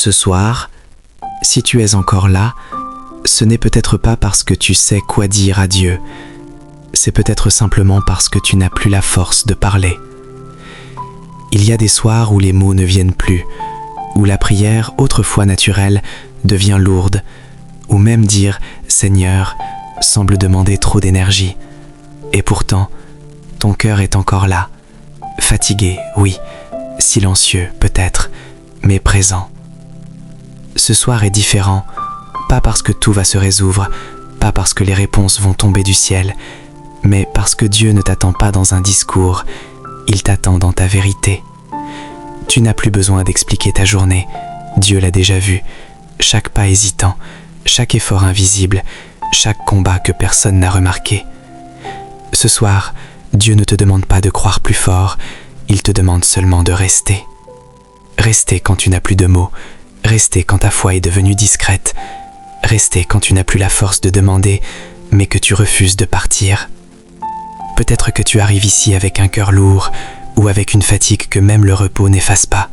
Ce soir, si tu es encore là, ce n'est peut-être pas parce que tu sais quoi dire à Dieu, c'est peut-être simplement parce que tu n'as plus la force de parler. Il y a des soirs où les mots ne viennent plus, où la prière, autrefois naturelle, devient lourde, où même dire « Seigneur » semble demander trop d'énergie. Et pourtant, ton cœur est encore là, fatigué, oui, silencieux peut-être, mais présent. Ce soir est différent, pas parce que tout va se résoudre, pas parce que les réponses vont tomber du ciel, mais parce que Dieu ne t'attend pas dans un discours, il t'attend dans ta vérité. Tu n'as plus besoin d'expliquer ta journée, Dieu l'a déjà vu, chaque pas hésitant, chaque effort invisible, chaque combat que personne n'a remarqué. Ce soir, Dieu ne te demande pas de croire plus fort, il te demande seulement de rester. Rester quand tu n'as plus de mots, rester quand ta foi est devenue discrète, rester quand tu n'as plus la force de demander, mais que tu refuses de partir. Peut-être que tu arrives ici avec un cœur lourd, ou avec une fatigue que même le repos n'efface pas.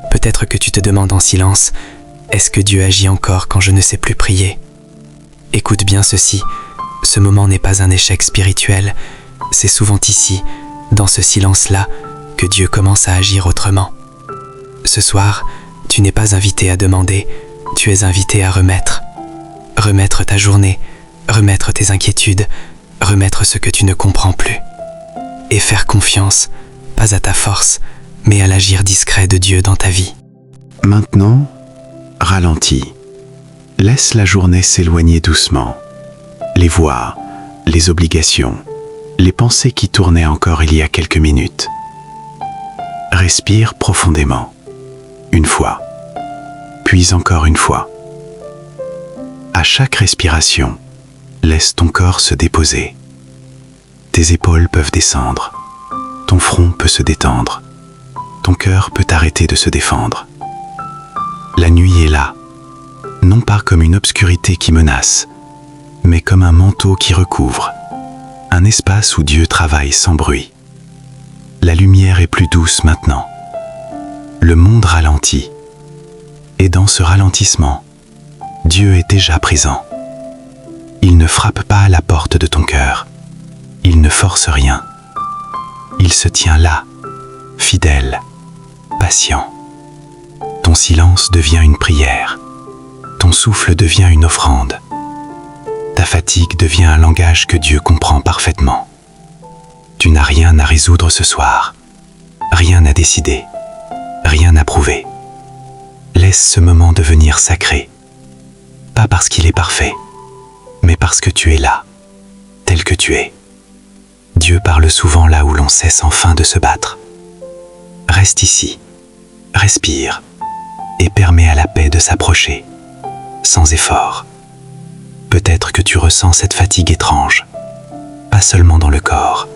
Peut-être que tu te demandes en silence, est-ce que Dieu agit encore quand je ne sais plus prier ? Écoute bien ceci, ce moment n'est pas un échec spirituel, c'est souvent ici, dans ce silence-là, que Dieu commence à agir autrement. Ce soir, tu n'es pas invité à demander, tu es invité à remettre. Remettre ta journée, remettre tes inquiétudes, remettre ce que tu ne comprends plus. Et faire confiance, pas à ta force, mais à l'agir discret de Dieu dans ta vie. Maintenant, ralentis. Laisse la journée s'éloigner doucement. Les voix, les obligations, les pensées qui tournaient encore il y a quelques minutes. Respire profondément. Une fois, puis encore une fois. À chaque respiration, laisse ton corps se déposer. Tes épaules peuvent descendre, ton front peut se détendre, ton cœur peut arrêter de se défendre. La nuit est là, non pas comme une obscurité qui menace, mais comme un manteau qui recouvre, un espace où Dieu travaille sans bruit. La lumière est plus douce maintenant. Le monde ralentit. Et dans ce ralentissement, Dieu est déjà présent. Il ne frappe pas à la porte de ton cœur. Il ne force rien. Il se tient là, fidèle, patient. Ton silence devient une prière. Ton souffle devient une offrande. Ta fatigue devient un langage que Dieu comprend parfaitement. Tu n'as rien à résoudre ce soir, rien à décider, rien à prouver. Laisse ce moment devenir sacré, pas parce qu'il est parfait, mais parce que tu es là, tel que tu es. Dieu parle souvent là où l'on cesse enfin de se battre. Reste ici, respire, et permets à la paix de s'approcher, sans effort. Peut-être que tu ressens cette fatigue étrange, pas seulement dans le corps,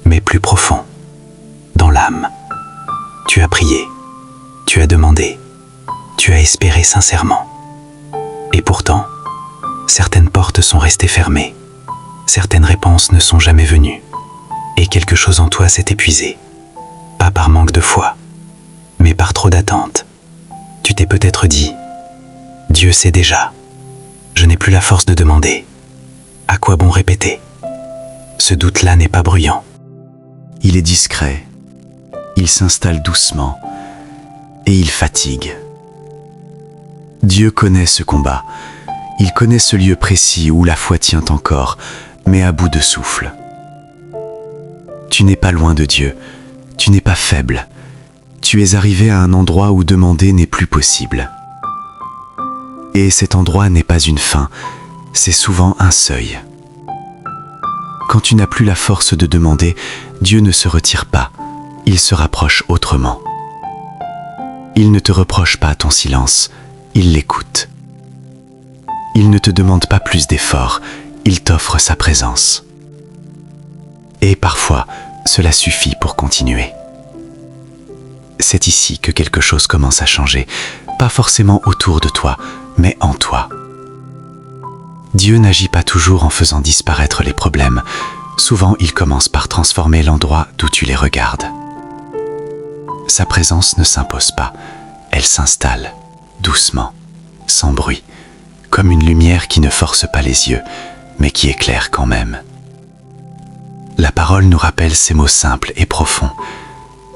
mais plus profond, dans l'âme. Tu as prié, tu as demandé, tu as espéré sincèrement. Et pourtant, certaines portes sont restées fermées, certaines réponses ne sont jamais venues, et quelque chose en toi s'est épuisé, pas par manque de foi, mais par trop d'attente. Tu t'es peut-être dit, Dieu sait déjà, je n'ai plus la force de demander, à quoi bon répéter ? Ce doute-là n'est pas bruyant. Il est discret, il s'installe doucement et il fatigue. Dieu connaît ce combat, il connaît ce lieu précis où la foi tient encore, mais à bout de souffle. Tu n'es pas loin de Dieu, tu n'es pas faible, tu es arrivé à un endroit où demander n'est plus possible. Et cet endroit n'est pas une fin, c'est souvent un seuil. Quand tu n'as plus la force de demander, Dieu ne se retire pas, il se rapproche autrement. Il ne te reproche pas ton silence, il l'écoute. Il ne te demande pas plus d'efforts, il t'offre sa présence. Et parfois, cela suffit pour continuer. C'est ici que quelque chose commence à changer, pas forcément autour de toi, mais en toi. Dieu n'agit pas toujours en faisant disparaître les problèmes. Souvent, il commence par transformer l'endroit d'où tu les regardes. Sa présence ne s'impose pas, elle s'installe, doucement, sans bruit, comme une lumière qui ne force pas les yeux, mais qui éclaire quand même. La parole nous rappelle ces mots simples et profonds.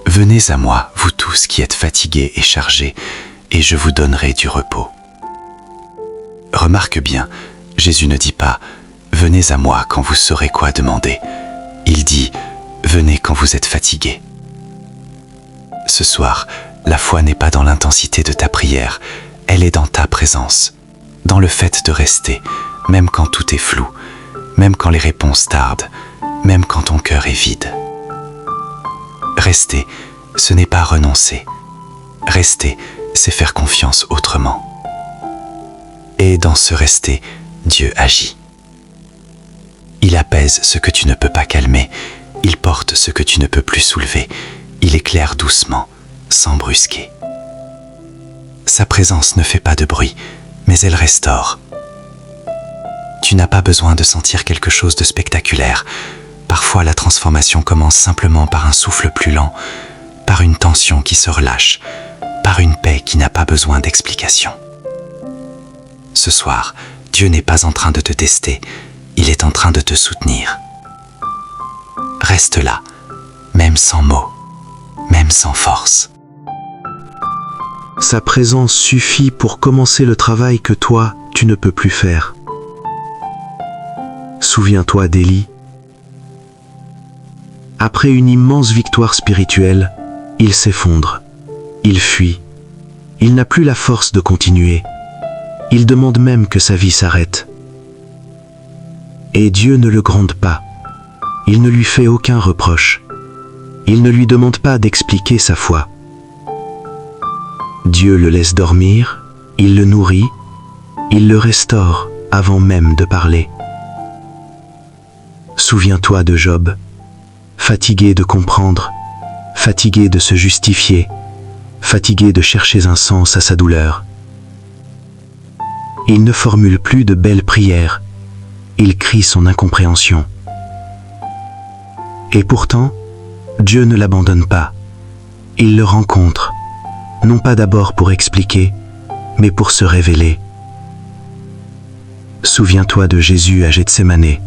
Venez à moi, vous tous qui êtes fatigués et chargés, et je vous donnerai du repos. Remarque bien, Jésus ne dit pas « Venez à moi quand vous saurez quoi demander ». Il dit « Venez quand vous êtes fatigués ». Ce soir, la foi n'est pas dans l'intensité de ta prière, elle est dans ta présence, dans le fait de rester, même quand tout est flou, même quand les réponses tardent, même quand ton cœur est vide. Rester, ce n'est pas renoncer. Rester, c'est faire confiance autrement. Et dans ce rester, Dieu agit. Il apaise ce que tu ne peux pas calmer, il porte ce que tu ne peux plus soulever, il éclaire doucement, sans brusquer. Sa présence ne fait pas de bruit, mais elle restaure. Tu n'as pas besoin de sentir quelque chose de spectaculaire. Parfois, la transformation commence simplement par un souffle plus lent, par une tension qui se relâche, par une paix qui n'a pas besoin d'explication. Ce soir, Dieu n'est pas en train de te tester, il est en train de te soutenir. Reste là, même sans mots, même sans force. Sa présence suffit pour commencer le travail que toi, tu ne peux plus faire. Souviens-toi d'Élie. Après une immense victoire spirituelle, il s'effondre, il fuit, il n'a plus la force de continuer, il demande même que sa vie s'arrête. Et Dieu ne le gronde pas, il ne lui fait aucun reproche, il ne lui demande pas d'expliquer sa foi. Dieu le laisse dormir, il le nourrit, il le restaure avant même de parler. Souviens-toi de Job, fatigué de comprendre, fatigué de se justifier, fatigué de chercher un sens à sa douleur. Il ne formule plus de belles prières, il crie son incompréhension. Et pourtant, Dieu ne l'abandonne pas, il le rencontre, non pas d'abord pour expliquer, mais pour se révéler. Souviens-toi de Jésus à Gethsémanée,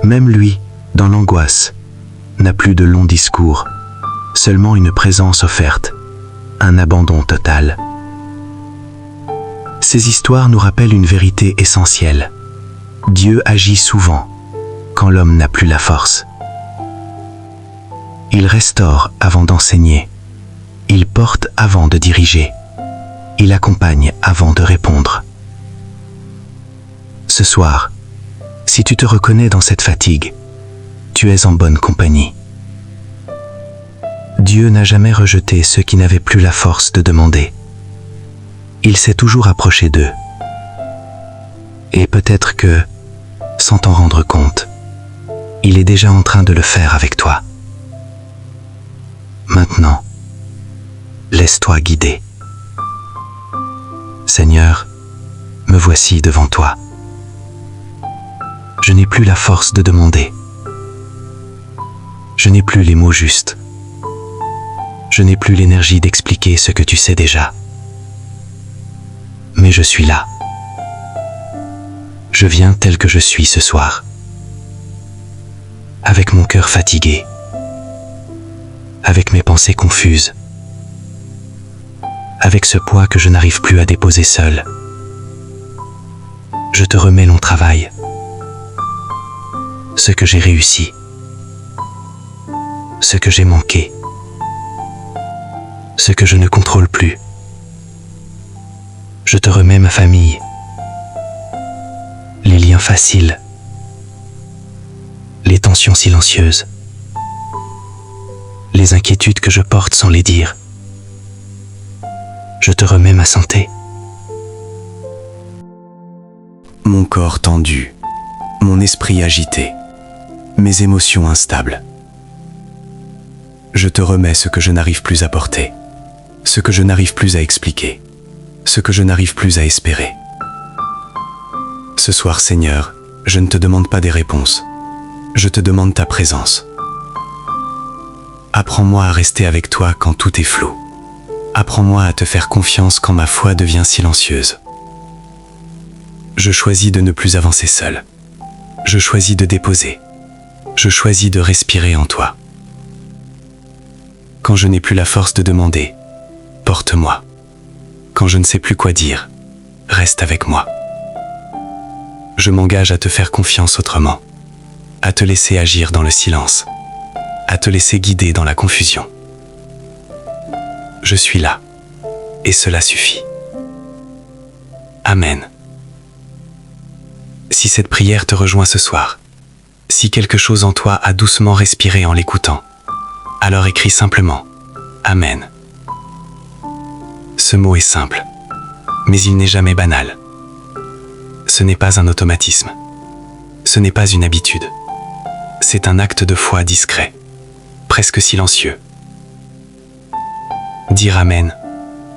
même lui, dans l'angoisse, n'a plus de longs discours, seulement une présence offerte, un abandon total. Ces histoires nous rappellent une vérité essentielle. Dieu agit souvent, quand l'homme n'a plus la force. Il restaure avant d'enseigner, il porte avant de diriger, il accompagne avant de répondre. Ce soir, si tu te reconnais dans cette fatigue, tu es en bonne compagnie. Dieu n'a jamais rejeté ceux qui n'avaient plus la force de demander. Il s'est toujours approché d'eux. Et peut-être que, sans t'en rendre compte, il est déjà en train de le faire avec toi. Maintenant, laisse-toi guider. Seigneur, me voici devant toi. Je n'ai plus la force de demander. Je n'ai plus les mots justes. Je n'ai plus l'énergie d'expliquer ce que tu sais déjà. Mais je suis là. Je viens tel que je suis ce soir. Avec mon cœur fatigué. Avec mes pensées confuses. Avec ce poids que je n'arrive plus à déposer seul. Je te remets mon travail. Ce que j'ai réussi. Ce que j'ai manqué. Ce que je ne contrôle plus. Je te remets ma famille. Les liens faciles. Les tensions silencieuses. Les inquiétudes que je porte sans les dire. Je te remets ma santé. Mon corps tendu, mon esprit agité, mes émotions instables. Je te remets ce que je n'arrive plus à porter, ce que je n'arrive plus à expliquer, ce que je n'arrive plus à espérer. Ce soir, Seigneur, je ne te demande pas des réponses, je te demande ta présence. Apprends-moi à rester avec toi quand tout est flou, Apprends-moi à te faire confiance quand ma foi devient silencieuse. Je choisis de ne plus avancer seul. Je choisis de déposer. Je choisis de respirer en toi. Quand je n'ai plus la force de demander, porte-moi. Quand je ne sais plus quoi dire, reste avec moi. Je m'engage à te faire confiance autrement, à te laisser agir dans le silence, à te laisser guider dans la confusion. Je suis là, et cela suffit. Amen. Si cette prière te rejoint ce soir, si quelque chose en toi a doucement respiré en l'écoutant, alors écris simplement « Amen ». Ce mot est simple, mais il n'est jamais banal. Ce n'est pas un automatisme. Ce n'est pas une habitude. C'est un acte de foi discret, presque silencieux. Dire « Amen »,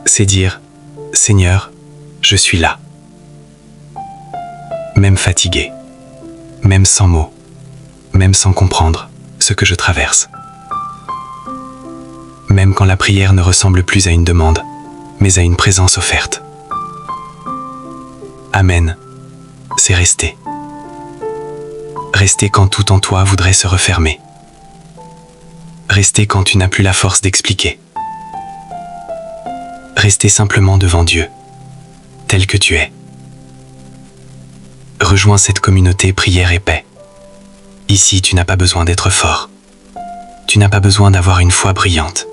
c'est dire « Seigneur, je suis là ». Même fatigué, même sans mots, même sans comprendre ce que je traverse. Même quand la prière ne ressemble plus à une demande, mais à une présence offerte. Amen, c'est rester. Rester quand tout en toi voudrait se refermer. Rester quand tu n'as plus la force d'expliquer. Rester simplement devant Dieu, tel que tu es. Rejoins cette communauté prière et paix. Ici, tu n'as pas besoin d'être fort. Tu n'as pas besoin d'avoir une foi brillante.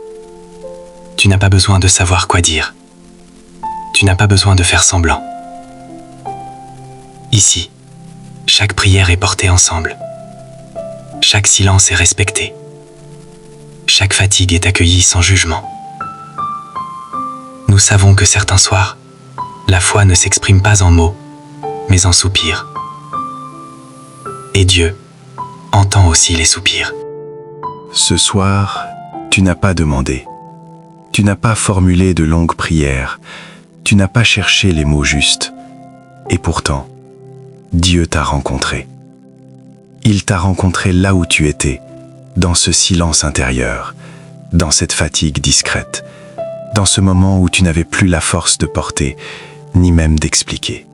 Tu n'as pas besoin de savoir quoi dire. Tu n'as pas besoin de faire semblant. Ici, chaque prière est portée ensemble. Chaque silence est respecté. Chaque fatigue est accueillie sans jugement. Nous savons que certains soirs, la foi ne s'exprime pas en mots, mais en soupirs. Et Dieu entend aussi les soupirs. Ce soir, tu n'as pas demandé. Tu n'as pas formulé de longues prières. Tu n'as pas cherché les mots justes. Et pourtant, Dieu t'a rencontré. Il t'a rencontré là où tu étais, dans ce silence intérieur, dans cette fatigue discrète, dans ce moment où tu n'avais plus la force de porter, ni même d'expliquer.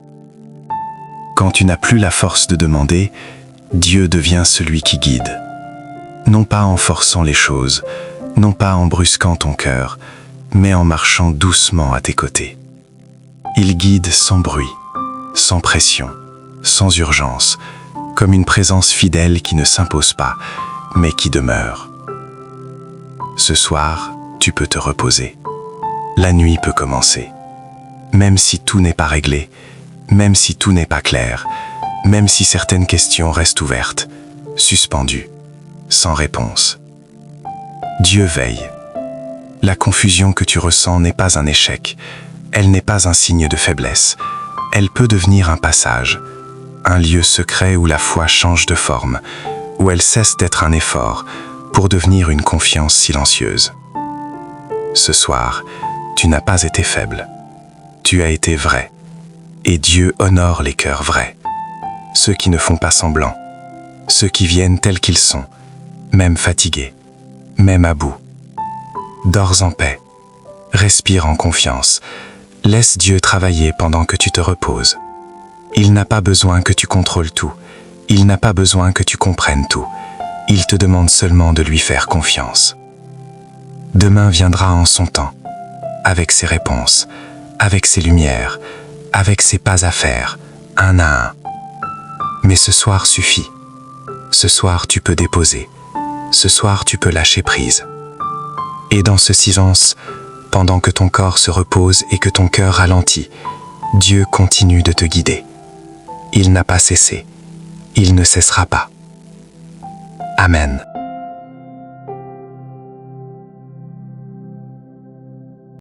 Quand tu n'as plus la force de demander, Dieu devient celui qui guide. Non pas en forçant les choses, non pas en brusquant ton cœur, mais en marchant doucement à tes côtés. Il guide sans bruit, sans pression, sans urgence, comme une présence fidèle qui ne s'impose pas, mais qui demeure. Ce soir, tu peux te reposer. La nuit peut commencer. Même si tout n'est pas réglé, même si tout n'est pas clair, même si certaines questions restent ouvertes, suspendues, sans réponse. Dieu veille. La confusion que tu ressens n'est pas un échec, elle n'est pas un signe de faiblesse, elle peut devenir un passage, un lieu secret où la foi change de forme, où elle cesse d'être un effort pour devenir une confiance silencieuse. Ce soir, tu n'as pas été faible, tu as été vrai, et Dieu honore les cœurs vrais, ceux qui ne font pas semblant, ceux qui viennent tels qu'ils sont, même fatigués, même à bout. Dors en paix, respire en confiance, laisse Dieu travailler pendant que tu te reposes. Il n'a pas besoin que tu contrôles tout, il n'a pas besoin que tu comprennes tout, il te demande seulement de lui faire confiance. Demain viendra en son temps, avec ses réponses, avec ses lumières, avec ses pas à faire, un à un. Mais ce soir suffit. Ce soir tu peux déposer. Ce soir tu peux lâcher prise. Et dans ce silence, pendant que ton corps se repose et que ton cœur ralentit, Dieu continue de te guider. Il n'a pas cessé. Il ne cessera pas. Amen.